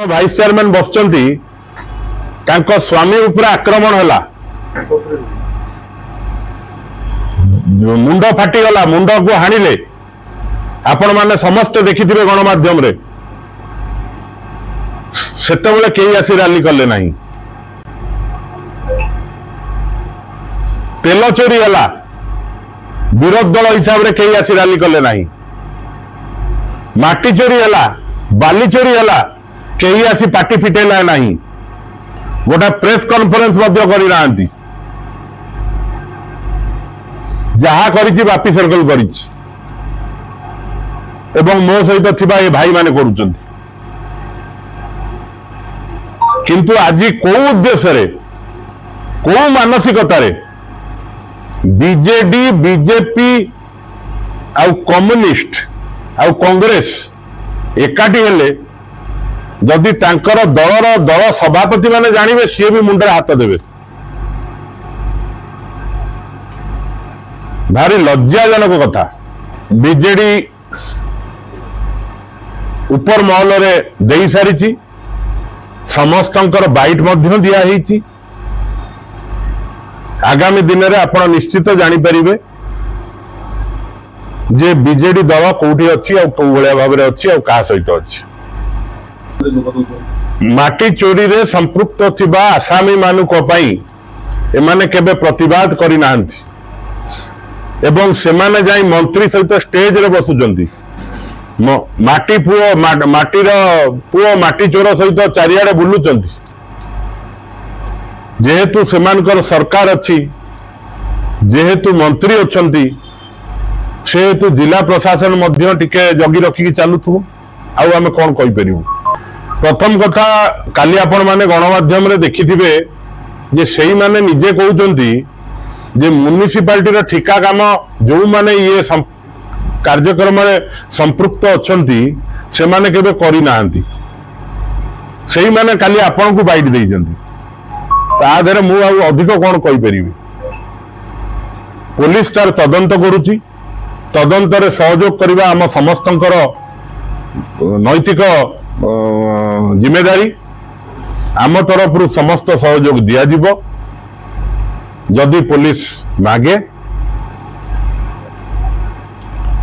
Vice chairman बसचंती तांको स्वामी ऊपर आक्रमण हला मुंड फाटीगला मुंड को हाणिले आपण माने समस्त देखिथिबे गणमाध्यम रे सेतेबेले केही आसी रैली करले नाही तेल चोरी हला विरोध दल हिसाब रे केही आसी रैली करले नाही माटी चोरी हला बाली चोरी हला केही आसी पार्टी फिटेला नाही गोटा प्रेस कॉन्फ्रेंस मध्य करि नांती जहा करिछि बापी सर्कल करिछि एवं मो सहित थिबा ए भाई माने करूचंती किंतु आज को उद्देश्य रे को मानसिकता रे बीजेडी बीजेपी आ कम्युनिस्ट आ कांग्रेस एकाठी हेले जदि तांकर दलर दल सभापति माने जानिबे सी भी मुंडे हाथ देवे भारी लज्जाजनक कथा बीजेडी ऊपर महल रे देई सारिछि समस्तंकर बाइट मध्य दिया हिछि आगामी दिन रे आपण निश्चित जानि परिबे जे बीजेडी दल कोठी अछि आ को भलिया भाव रे अछि आ का सहित अछि माटी चोरी रे संपृक्त थिबा आसामी मानु को पई एमाने केबे प्रतिवाद करि नांती एवं सेमाने जाई मंत्री सहित स्टेज रे बसुचंती माटी पुओ माटी रो पुओ माटी चोर सहित चारियाडे बुलुचंती जेहेतु सेमानकर सरकार अछि जेहेतु मंत्री अछंती सेहेतु जिला प्रशासन मध्य टिके जगी रखी चालुथु आउ आमे कोन कहि परिबु प्रथम कथा काली आपण माने गणमाध्यम रे देखिथिबे जे सेही माने निजे कहउचंती जे म्युनिसिपालिटी रो ठिका काम जो माने ये कार्यक्रम रे संपृक्त अछंती से माने केबे करि नांती सेही माने काली आपण को बाइट देइचंती ता देरे मु अधिक कोन कहि परिबी पुलिस तार तदंत करूची तदंत रे सहयोग करबा हम समस्तंकर नैतिक जिम्मेदारी आम तरफ समस्त सहयोग दिया जिवो जदि पुलिस मागे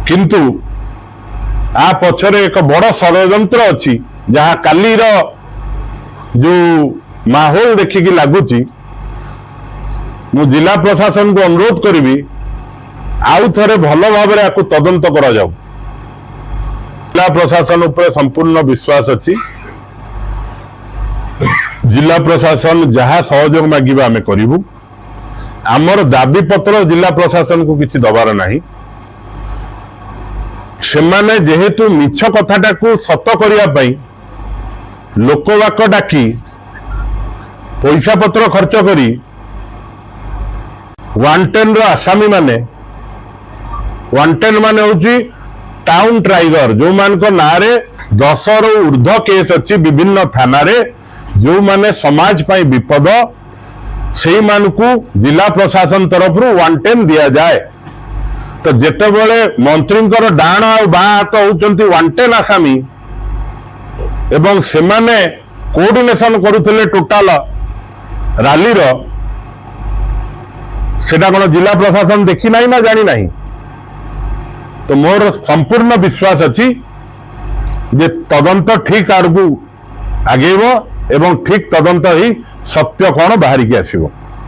किंतु आ पछरे एक बड़ षड्यंत्र अछि जहा काली रो जो माहौल देखिकी लागुची मु जिला प्रशासन को अनुरोध करिवि आउ थरे भलो भाव रे आकु तदंत करा जाऊ जिला प्रशासन उपर संपूर्ण विश्वास अछि जिला प्रशासन जहा सहयोग मागिबा आमे करिवु आमर दाबी पत्र जिला प्रशासन को किछि दबार नाही सेमाने जेहेतु मिछ कथाटा को सत करिया पई लोकवाक डाकी पैसा पत्र खर्च करी 110 रो आसामी माने 110 माने होची टाउन टाइगर जो मान को नारे 10 रो ऊर्ध्व केस अच्छी विभिन्न थाना रे जो माने समाज पाई विपद से मान को जिला प्रशासन तरफ 110 दिया जाए तो जेते बेले मंत्री डाण आ बाँ हाथ होचंती 110 आसामी एवं से माने कोऑर्डिनेशन करुथिले टोटाल रैली रो सेटा कोन जिला प्रशासन देखि नाही ना जानि नाही तो मोर संपूर्ण विश्वास अच्छी जे तदंत ठीक आड़कू आगेब एवं ठीक तदंत ही सत्य कौन बाहर की आसब।